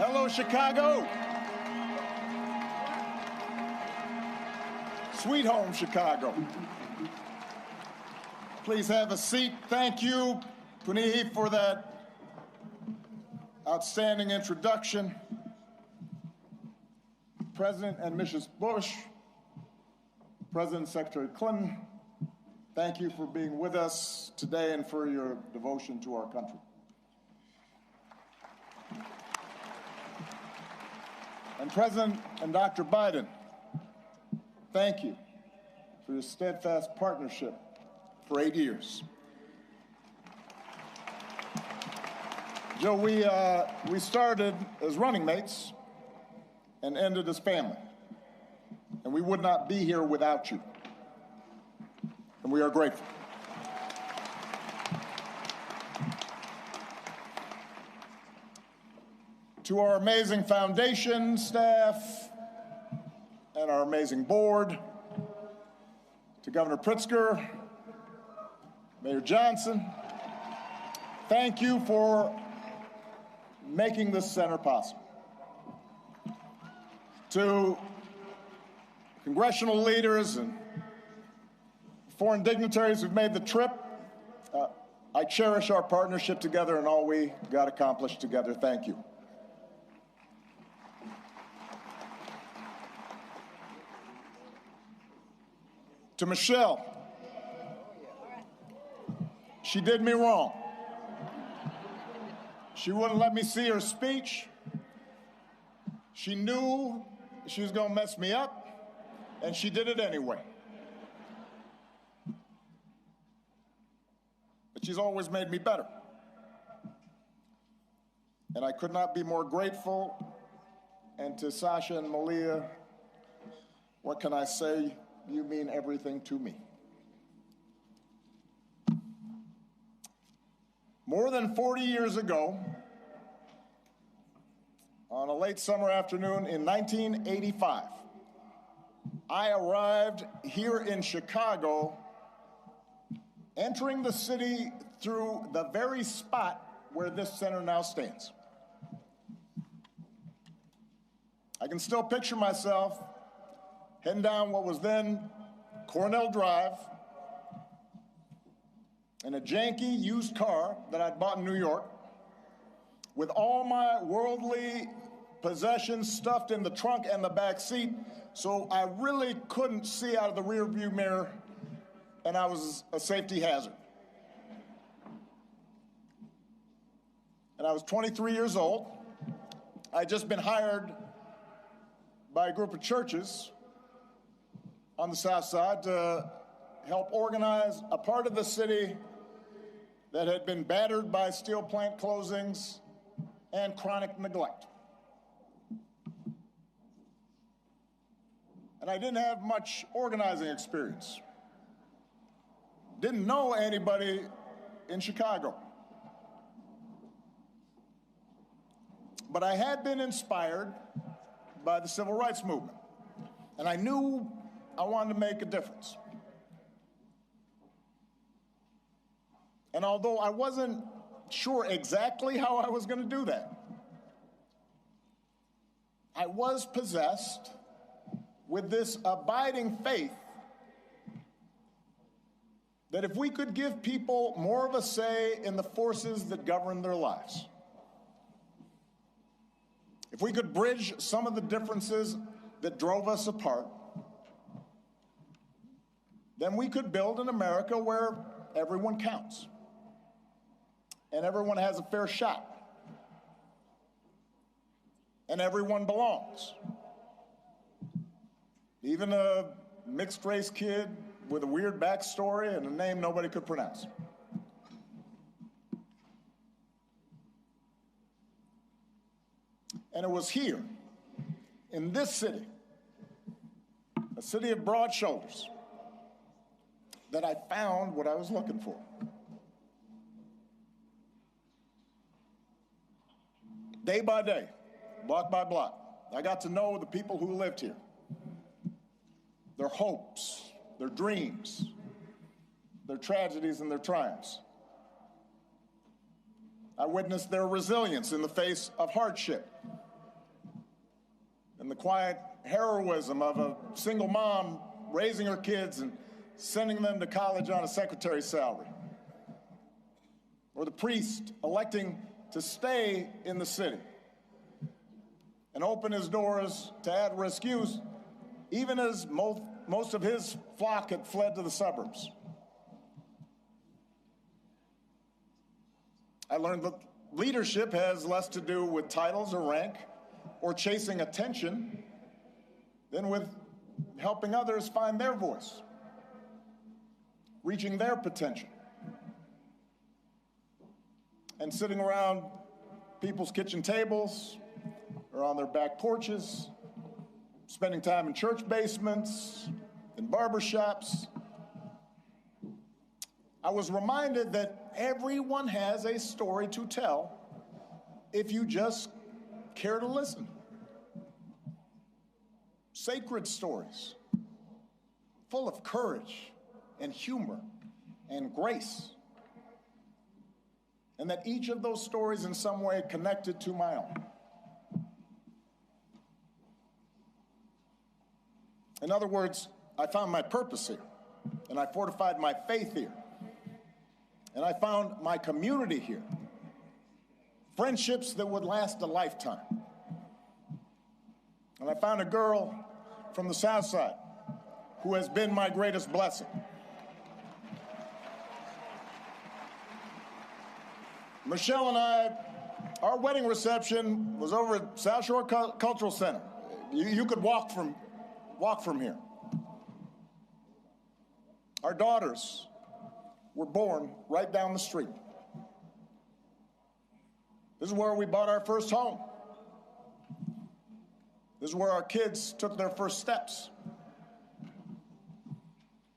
Hello, Chicago. Sweet home, Chicago. Please have a seat. Thank you, Punihi, for that outstanding introduction. President and Mrs. Bush, President and Secretary Clinton, thank you for being with us today and for your devotion to our country. And President and Dr. Biden, thank you for your steadfast partnership for 8 years. Joe, we started as running mates and ended as family. And we would not be here without you. And we are grateful. To our amazing foundation staff and our amazing board, to Governor Pritzker, Mayor Johnson, thank you for making this center possible. To congressional leaders and foreign dignitaries who've made the trip, I cherish our partnership together and all we got accomplished together. Thank you. To Michelle, she did me wrong. She wouldn't let me see her speech. She knew she was going to mess me up, and she did it anyway. But she's always made me better. And I could not be more grateful. And to Sasha and Malia, what can I say? You mean everything to me. More than 40 years ago, on a late summer afternoon in 1985, I arrived here in Chicago, entering the city through the very spot where this center now stands. I can still picture myself heading down what was then Cornell Drive in a janky used car that I'd bought in New York, with all my worldly possessions stuffed in the trunk and the back seat, so I really couldn't see out of the rearview mirror, and I was a safety hazard. And I was 23 years old. I'd just been hired by a group of churches on the South Side to help organize a part of the city that had been battered by steel plant closings and chronic neglect. And I didn't have much organizing experience. Didn't know anybody in Chicago. But I had been inspired by the civil rights movement, and I knew I wanted to make a difference. And although I wasn't sure exactly how I was going to do that, I was possessed with this abiding faith that if we could give people more of a say in the forces that govern their lives, if we could bridge some of the differences that drove us apart, then we could build an America where everyone counts and everyone has a fair shot and everyone belongs. Even a mixed-race kid with a weird backstory and a name nobody could pronounce. And it was here, in this city, a city of broad shoulders, that I found what I was looking for. Day by day, block by block, I got to know the people who lived here, their hopes, their dreams, their tragedies and their triumphs. I witnessed their resilience in the face of hardship quiet heroism of a single mom raising her kids and sending them to college on a secretary's salary, or the priest electing to stay in the city and open his doors to at-risk youth, even as most of his flock had fled to the suburbs. I learned that leadership has less to do with titles or rank or chasing attention than with helping others find their voice, reaching their potential, and sitting around people's kitchen tables or on their back porches, spending time in church basements, in barbershops. I was reminded that everyone has a story to tell if you just care to listen. Sacred stories, full of courage and humor and grace, and that each of those stories in some way connected to my own. In other words, I found my purpose here, and I fortified my faith here, and I found my community here, friendships that would last a lifetime. And I found a girl from the South Side who has been my greatest blessing. Michelle and I, our wedding reception was over at South Shore Cultural Center. You could walk from here. Our daughters were born right down the street. This is where we bought our first home. This is where our kids took their first steps.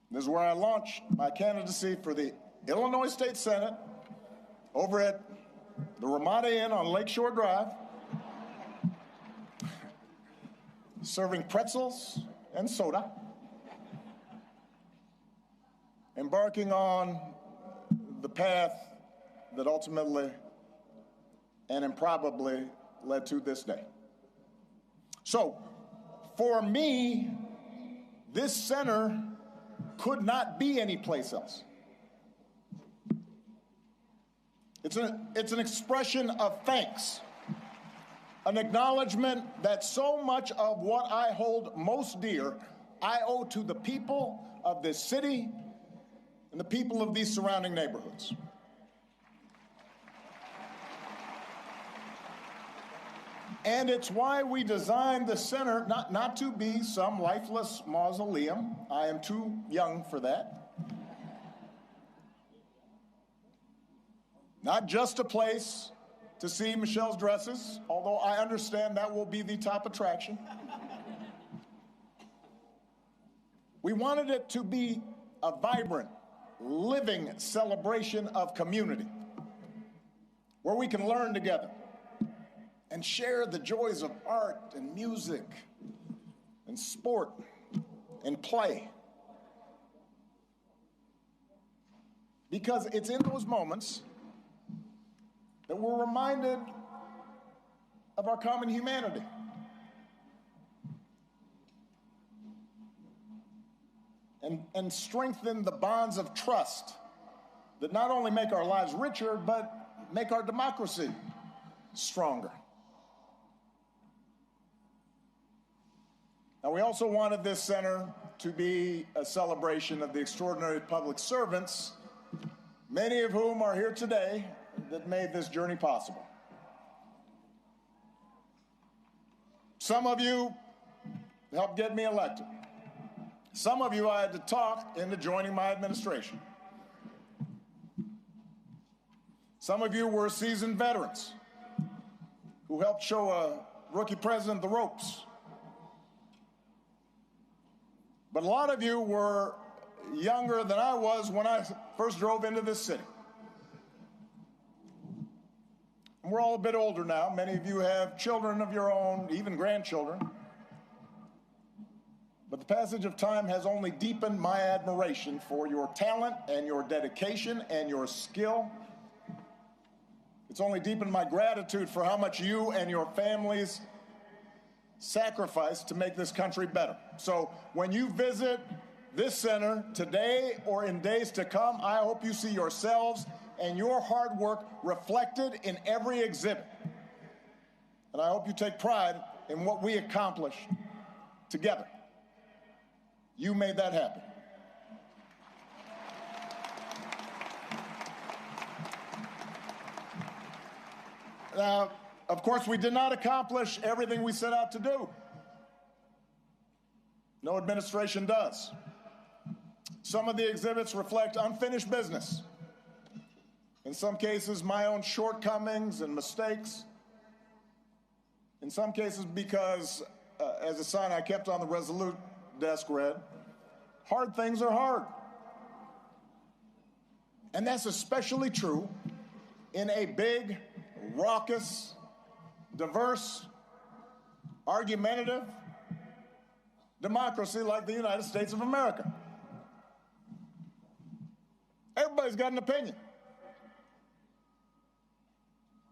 This is where I launched my candidacy for the Illinois State Senate over at the Ramada Inn on Lakeshore Drive, serving pretzels and soda, embarking on the path that ultimately and improbably led to this day. So, for me, this center could not be anyplace else. It's an expression of thanks, an acknowledgement that so much of what I hold most dear, I owe to the people of this city and the people of these surrounding neighborhoods. And it's why we designed the center not to be some lifeless mausoleum. I am too young for that. Not just a place to see Michelle's dresses, although I understand that will be the top attraction. We wanted it to be a vibrant, living celebration of community, where we can learn together and share the joys of art and music and sport and play. Because it's in those moments that we're reminded of our common humanity. And strengthen the bonds of trust that not only make our lives richer, but make our democracy stronger. Now, we also wanted this center to be a celebration of the extraordinary public servants, many of whom are here today, that made this journey possible. Some of you helped get me elected. Some of you I had to talk into joining my administration. Some of you were seasoned veterans who helped show a rookie president the ropes. But a lot of you were younger than I was when I first drove into this city. And we're all a bit older now. Many of you have children of your own, even grandchildren. But the passage of time has only deepened my admiration for your talent and your dedication and your skill. It's only deepened my gratitude for how much you and your families sacrificed to make this country better. So when you visit this center today or in days to come, I hope you see yourselves and your hard work reflected in every exhibit. And I hope you take pride in what we accomplished together. You made that happen. Now, of course, we did not accomplish everything we set out to do. No administration does. Some of the exhibits reflect unfinished business. In some cases, my own shortcomings and mistakes. In some cases, because, as a sign I kept on the Resolute desk read, hard things are hard. And that's especially true in a big, raucous, diverse, argumentative democracy like the United States of America. Everybody's got an opinion.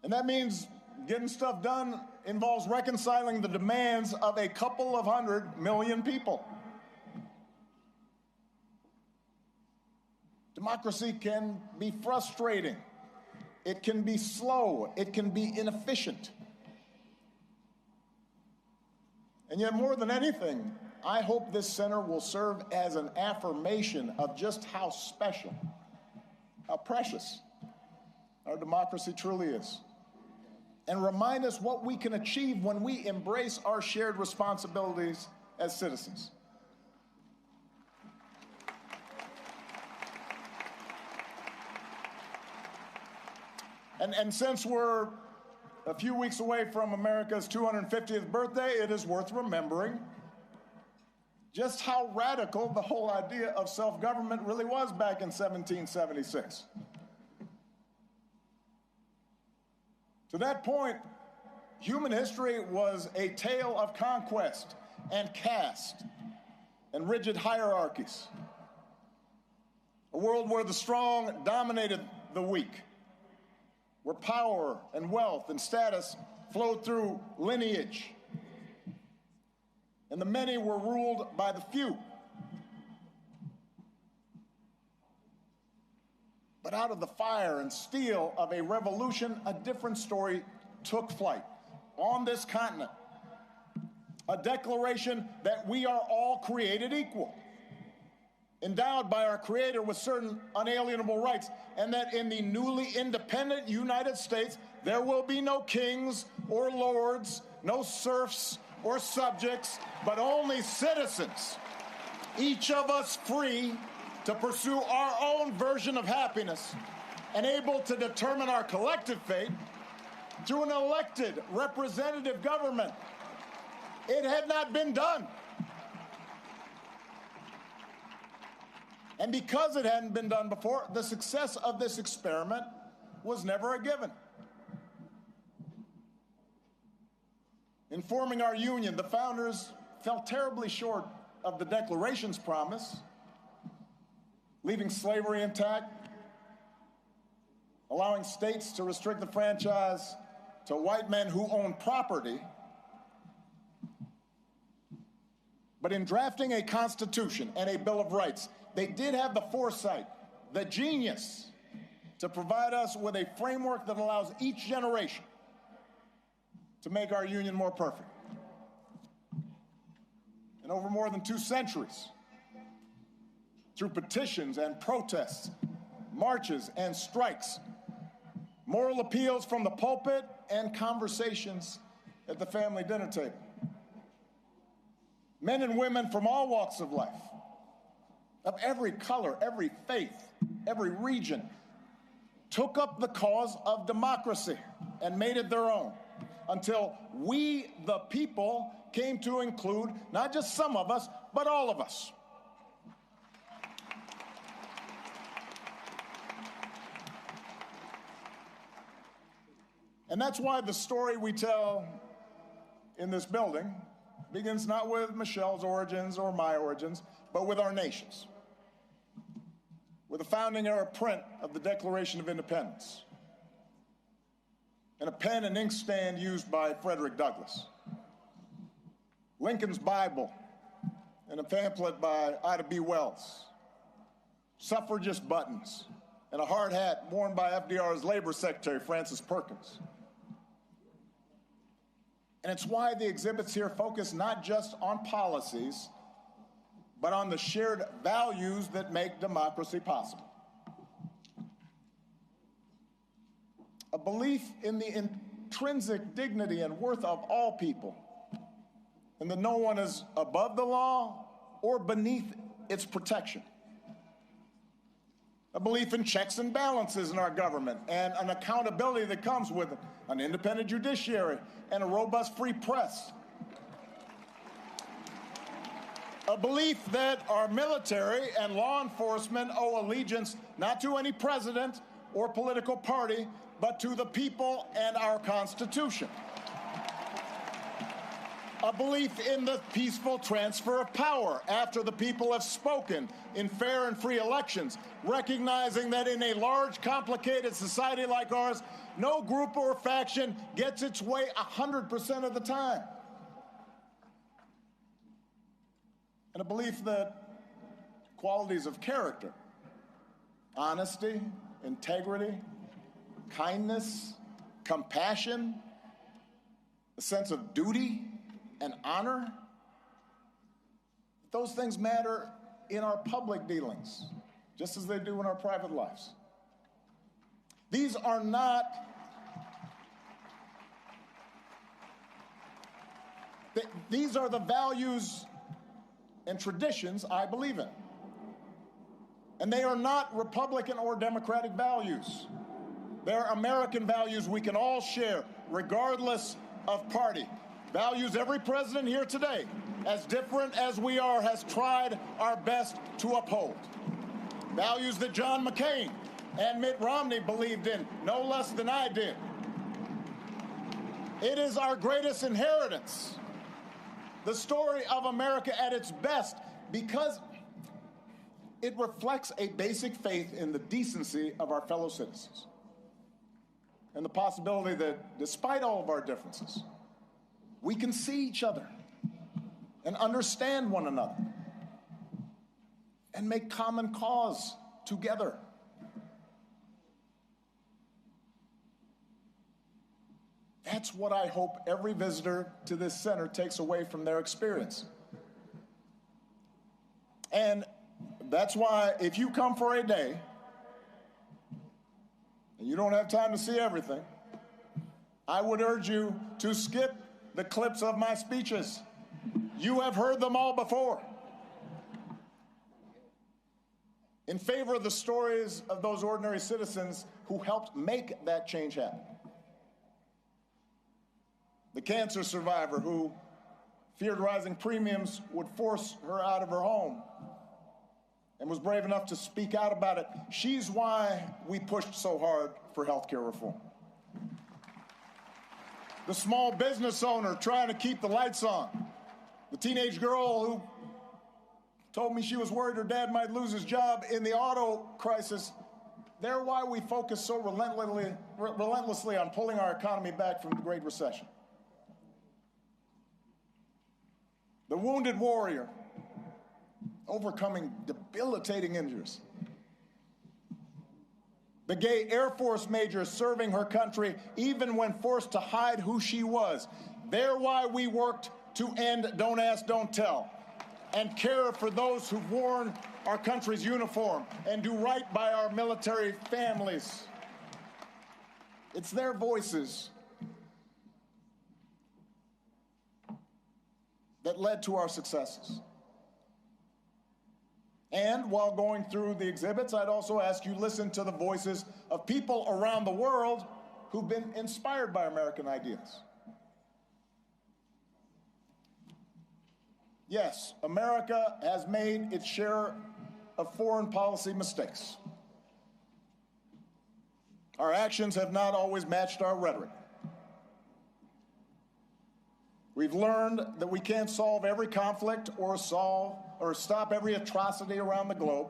And that means getting stuff done involves reconciling the demands of a couple of 100 million people. Democracy can be frustrating. It can be slow. It can be inefficient. And yet, more than anything, I hope this center will serve as an affirmation of just how special, how precious our democracy truly is, and remind us what we can achieve when we embrace our shared responsibilities as citizens. And since we're a few weeks away from America's 250th birthday, it is worth remembering just how radical the whole idea of self-government really was back in 1776. To that point, human history was a tale of conquest and caste and rigid hierarchies. A world where the strong dominated the weak, where power and wealth and status flowed through lineage, and the many were ruled by the few. But out of the fire and steel of a revolution, a different story took flight on this continent. A declaration that we are all created equal, endowed by our Creator with certain unalienable rights, and that in the newly independent United States, there will be no kings or lords, no serfs or subjects, but only citizens, each of us free to pursue our own version of happiness and able to determine our collective fate through an elected representative government. It had not been done. And because it hadn't been done before, the success of this experiment was never a given. In forming our union, the founders fell terribly short of the Declaration's promise, leaving slavery intact, allowing states to restrict the franchise to white men who own property. But in drafting a Constitution and a Bill of Rights, they did have the foresight, the genius, to provide us with a framework that allows each generation to make our union more perfect. And over more than 2 centuries, through petitions and protests, marches and strikes, moral appeals from the pulpit, and conversations at the family dinner table, men and women from all walks of life, of every color, every faith, every region, took up the cause of democracy and made it their own, until we, the people, came to include not just some of us, but all of us. And that's why the story we tell in this building begins not with Michelle's origins or my origins, but with our nation's, with the founding era print of the Declaration of Independence, and a pen and ink stand used by Frederick Douglass. Lincoln's Bible, and a pamphlet by Ida B. Wells, suffragist buttons, and a hard hat worn by FDR's Labor Secretary, Francis Perkins. And it's why the exhibits here focus not just on policies, but on the shared values that make democracy possible. A belief in the intrinsic dignity and worth of all people, and that no one is above the law or beneath its protection. A belief in checks and balances in our government and an accountability that comes with an independent judiciary and a robust free press. A belief that our military and law enforcement owe allegiance not to any president or political party, but to the people and our Constitution. A belief in the peaceful transfer of power after the people have spoken in fair and free elections, recognizing that in a large, complicated society like ours, no group or faction gets its way 100% of the time. And a belief that qualities of character, honesty, integrity, kindness, compassion, a sense of duty and honor, those things matter in our public dealings, just as they do in our private lives. These are not these are the values and traditions I believe in. And they are not Republican or Democratic values. They're American values we can all share, regardless of party. Values every president here today, as different as we are, has tried our best to uphold. Values that John McCain and Mitt Romney believed in no less than I did. It is our greatest inheritance, the story of America at its best, because it reflects a basic faith in the decency of our fellow citizens and the possibility that, despite all of our differences, we can see each other and understand one another and make common cause together. That's what I hope every visitor to this center takes away from their experience. And that's why if you come for a day and you don't have time to see everything, I would urge you to skip the clips of my speeches. You have heard them all before. In favor of the stories of those ordinary citizens who helped make that change happen. The cancer survivor who feared rising premiums would force her out of her home and was brave enough to speak out about it. She's why we pushed so hard for health care reform. The small business owner trying to keep the lights on. The teenage girl who told me she was worried her dad might lose his job in the auto crisis. They're why we focus so relentlessly on pulling our economy back from the Great Recession. The wounded warrior overcoming debilitating injuries. The gay Air Force major serving her country even when forced to hide who she was. They're why we worked to end Don't Ask, Don't Tell and care for those who've worn our country's uniform and do right by our military families. It's their voices that led to our successes. And while going through the exhibits, I'd also ask you listen to the voices of people around the world who've been inspired by American ideas. Yes, America has made its share of foreign policy mistakes. Our actions have not always matched our rhetoric. We've learned that we can't solve every conflict or stop every atrocity around the globe,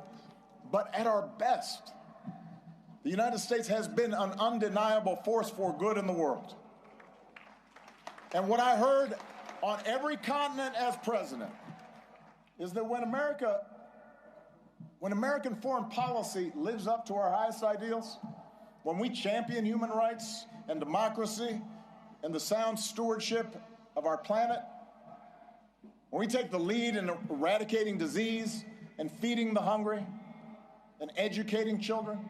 but at our best, the United States has been an undeniable force for good in the world. And what I heard on every continent as president is that when American foreign policy lives up to our highest ideals, when we champion human rights and democracy and the sound stewardship of our planet, when we take the lead in eradicating disease and feeding the hungry and educating children,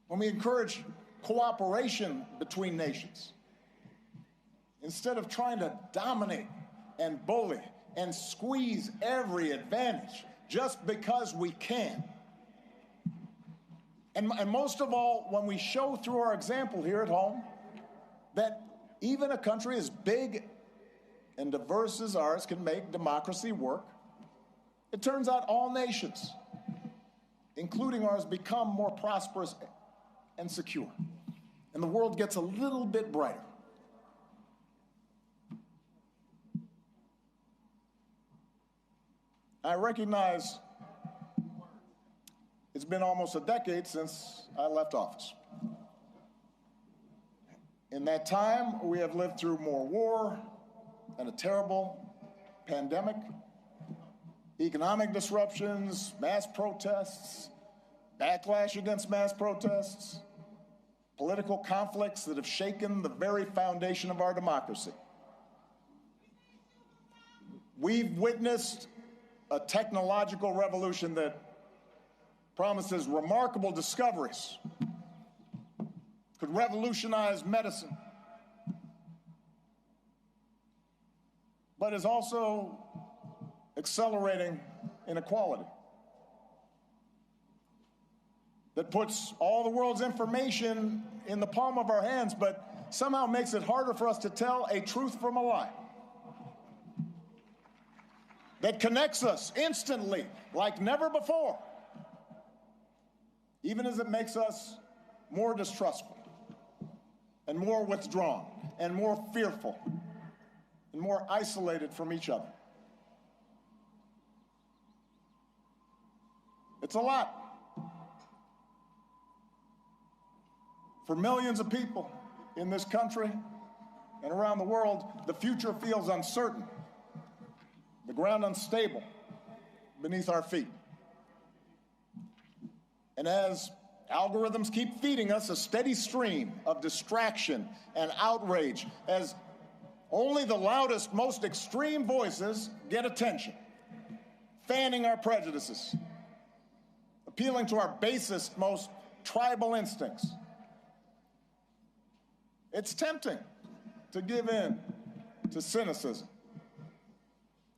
when we encourage cooperation between nations, instead of trying to dominate and bully and squeeze every advantage just because we can. And most of all, when we show through our example here at home that even a country as big and diverse as ours can make democracy work, it turns out all nations, including ours, become more prosperous and secure. And the world gets a little bit brighter. I recognize it's been almost a decade since I left office. In that time, we have lived through more war and a terrible pandemic, economic disruptions, mass protests, backlash against mass protests, political conflicts that have shaken the very foundation of our democracy. We've witnessed a technological revolution that promises remarkable discoveries, could revolutionize medicine, but is also accelerating inequality, that puts all the world's information in the palm of our hands, but somehow makes it harder for us to tell a truth from a lie, that connects us instantly like never before, even as it makes us more distrustful and more withdrawn and more fearful and more isolated from each other. It's a lot. For millions of people in this country and around the world, the future feels uncertain, the ground unstable beneath our feet. And as algorithms keep feeding us a steady stream of distraction and outrage, as only the loudest, most extreme voices get attention, fanning our prejudices, appealing to our basest, most tribal instincts, it's tempting to give in to cynicism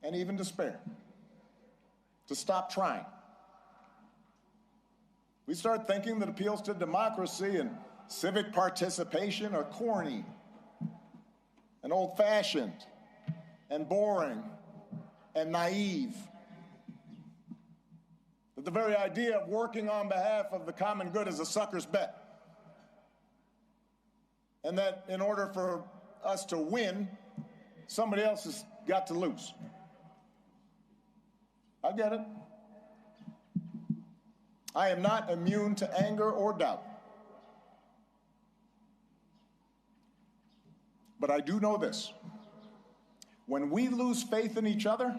and even despair, to stop trying. We start thinking that appeals to democracy and civic participation are corny and old-fashioned and boring and naive. That the very idea of working on behalf of the common good is a sucker's bet. And that in order for us to win, somebody else has got to lose. I get it. I am not immune to anger or doubt. But I do know this. When we lose faith in each other,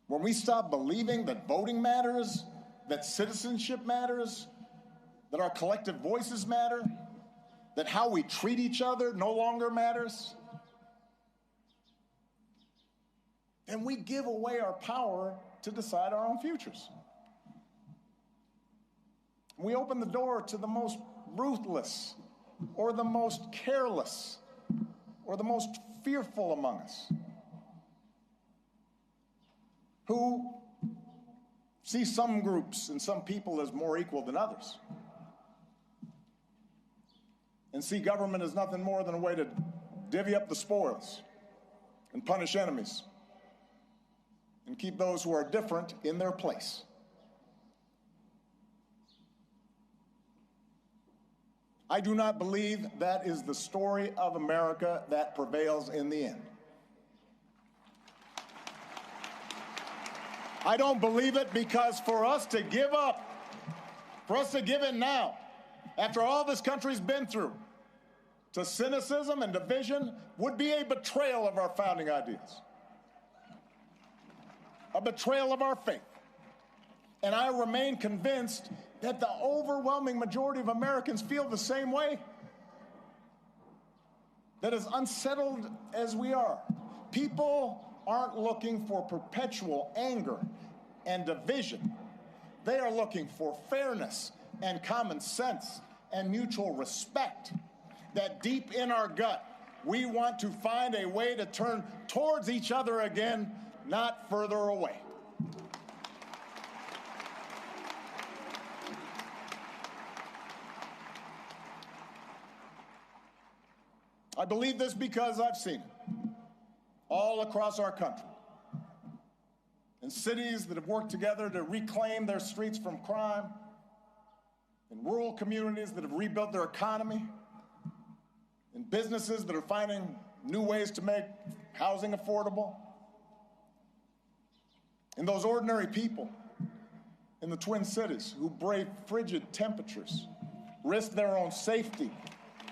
when we stop believing that voting matters, that citizenship matters, that our collective voices matter, that how we treat each other no longer matters, then we give away our power to decide our own futures. We open the door to the most ruthless, or the most careless, or the most fearful among us, who see some groups and some people as more equal than others, and see government as nothing more than a way to divvy up the spoils and punish enemies and keep those who are different in their place. I do not believe that is the story of America that prevails in the end. I don't believe it because for us to give up, for us to give in now, after all this country's been through, to cynicism and division would be a betrayal of our founding ideas, a betrayal of our faith. And I remain convinced that the overwhelming majority of Americans feel the same way. That as unsettled as we are, people aren't looking for perpetual anger and division. They are looking for fairness and common sense and mutual respect. That deep in our gut, we want to find a way to turn towards each other again, not further away. I believe this because I've seen it all across our country. In cities that have worked together to reclaim their streets from crime, in rural communities that have rebuilt their economy, in businesses that are finding new ways to make housing affordable, in those ordinary people in the Twin Cities who brave frigid temperatures, risk their own safety,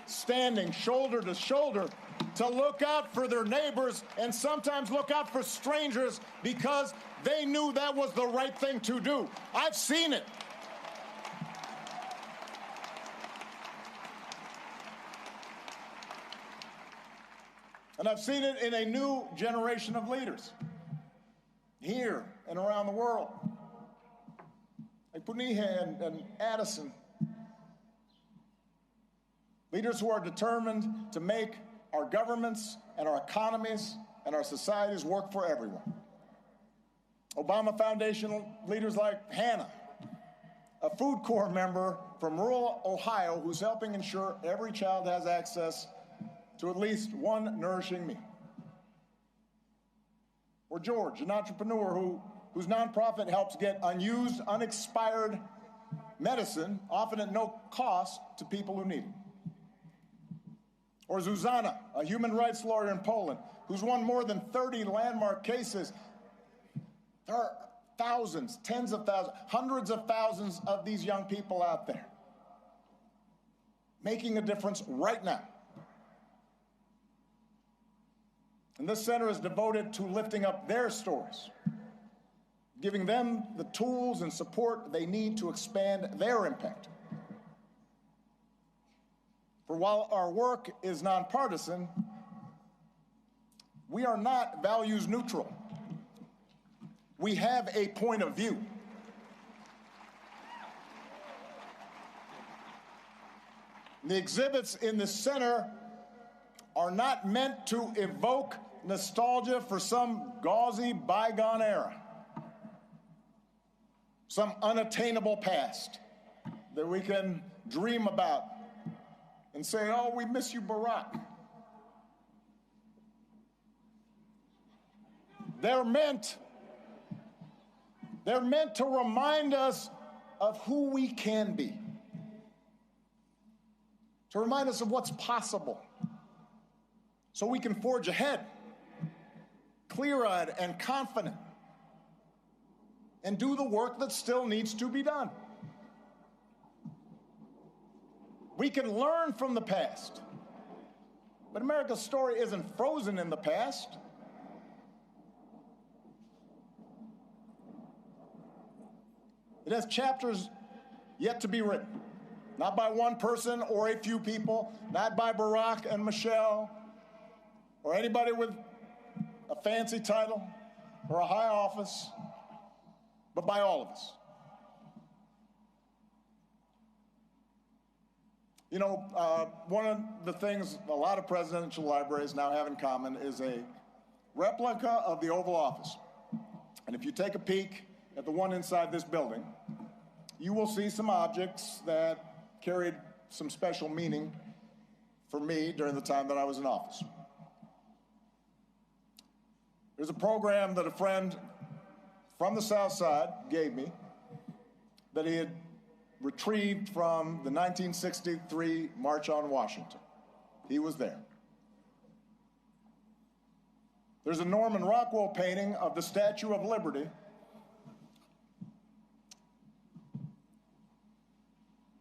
standing shoulder to shoulder to look out for their neighbors and sometimes look out for strangers because they knew that was the right thing to do. I've seen it. And I've seen it in a new generation of leaders here and around the world, like Puniha and Addison. Leaders who are determined to make our governments and our economies and our societies work for everyone. Obama Foundation leaders like Hannah, a Food Corps member from rural Ohio who's helping ensure every child has access to at least one nourishing meal. Or George, an entrepreneur whose nonprofit helps get unused, unexpired medicine, often at no cost, to people who need it. Or Zuzana, a human rights lawyer in Poland, who's won more than 30 landmark cases. There are thousands, tens of thousands, hundreds of thousands of these young people out there making a difference right now. And this center is devoted to lifting up their stories, giving them the tools and support they need to expand their impact. For while our work is nonpartisan, we are not values neutral. We have a point of view. The exhibits in the center are not meant to evoke nostalgia for some gauzy bygone era, some unattainable past that we can dream about and say, oh, we miss you, Barack. They're meant to remind us of who we can be, to remind us of what's possible, so we can forge ahead, clear-eyed and confident, and do the work that still needs to be done. We can learn from the past, but America's story isn't frozen in the past. It has chapters yet to be written, not by one person or a few people, not by Barack and Michelle, or anybody with a fancy title or a high office, but by all of us. You know, one of the things a lot of presidential libraries now have in common is a replica of the Oval Office. And if you take a peek at the one inside this building, you will see some objects that carried some special meaning for me during the time that I was in office. There's a program that a friend from the South Side gave me that he had retrieved from the 1963 March on Washington. He was there. There's a Norman Rockwell painting of the Statue of Liberty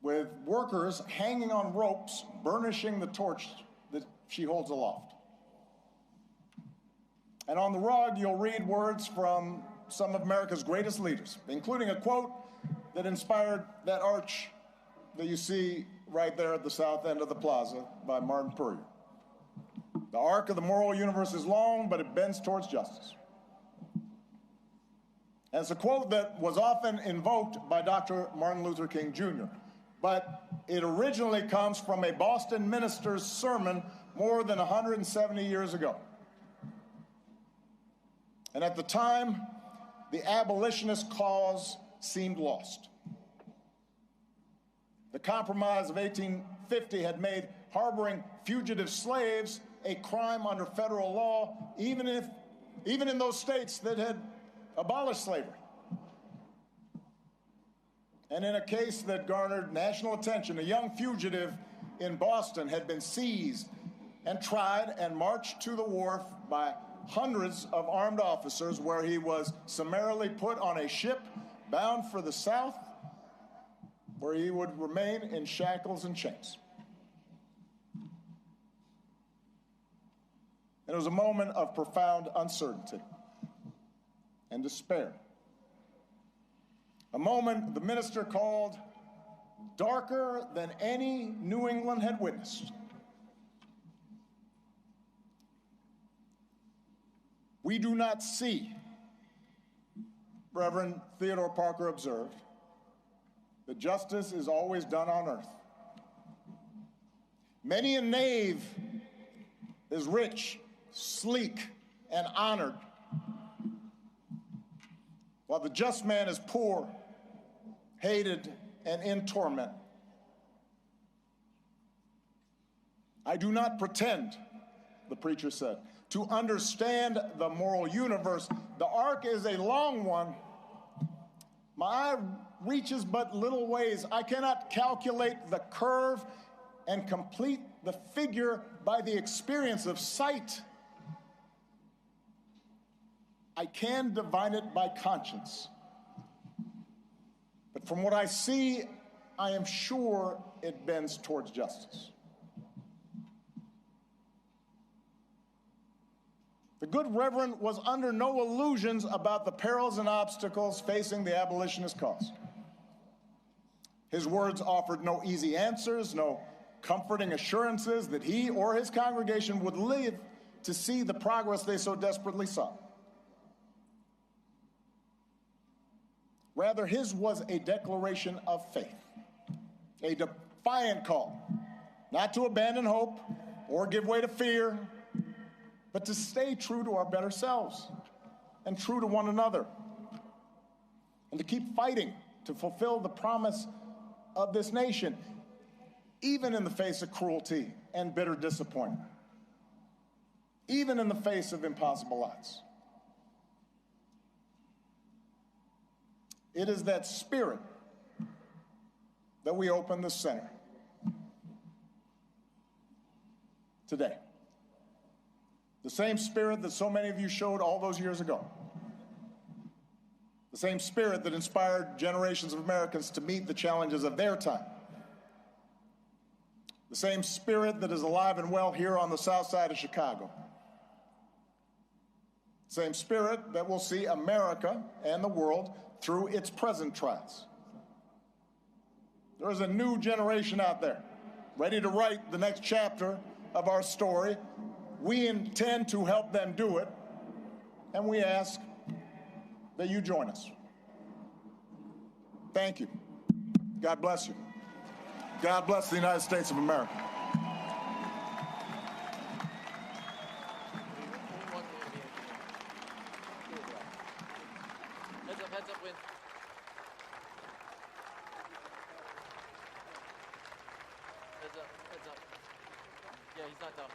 with workers hanging on ropes, burnishing the torch she holds aloft. And on the rug, you'll read words from some of America's greatest leaders, including a quote that inspired that arch that you see right there at the south end of the plaza by Martin Puryear. The arc of the moral universe is long, but it bends towards justice. And it's a quote that was often invoked by Dr. Martin Luther King Jr., but it originally comes from a Boston minister's sermon more than 170 years ago. And at the time, the abolitionist cause seemed lost. The Compromise of 1850 had made harboring fugitive slaves a crime under federal law, even in those states that had abolished slavery. And in a case that garnered national attention, a young fugitive in Boston had been seized and tried and marched to the wharf by hundreds of armed officers, where he was summarily put on a ship bound for the South, where he would remain in shackles and chains. And it was a moment of profound uncertainty and despair. A moment the minister called darker than any New England had witnessed. We do not see, Reverend Theodore Parker observed, that justice is always done on earth. Many a knave is rich, sleek, and honored, while the just man is poor, hated, and in torment. I do not pretend, the preacher said, to understand the moral universe. The arc is a long one. My eye reaches but little ways. I cannot calculate the curve and complete the figure by the experience of sight. I can divine it by conscience. But from what I see, I am sure it bends towards justice. The good Reverend was under no illusions about the perils and obstacles facing the abolitionist cause. His words offered no easy answers, no comforting assurances that he or his congregation would live to see the progress they so desperately sought. Rather, his was a declaration of faith, a defiant call, not to abandon hope or give way to fear, but to stay true to our better selves and true to one another, and to keep fighting to fulfill the promise of this nation, even in the face of cruelty and bitter disappointment, even in the face of impossible odds. It is that spirit that we open the center today. The same spirit that so many of you showed all those years ago. The same spirit that inspired generations of Americans to meet the challenges of their time. The same spirit that is alive and well here on the south side of Chicago. The same spirit that will see America and the world through its present trials. There is a new generation out there, ready to write the next chapter of our story. We intend to help them do it, and we ask that you join us. Thank you. God bless you. God bless the United States of America. Heads up, Win. Heads up. Yeah, he's not done.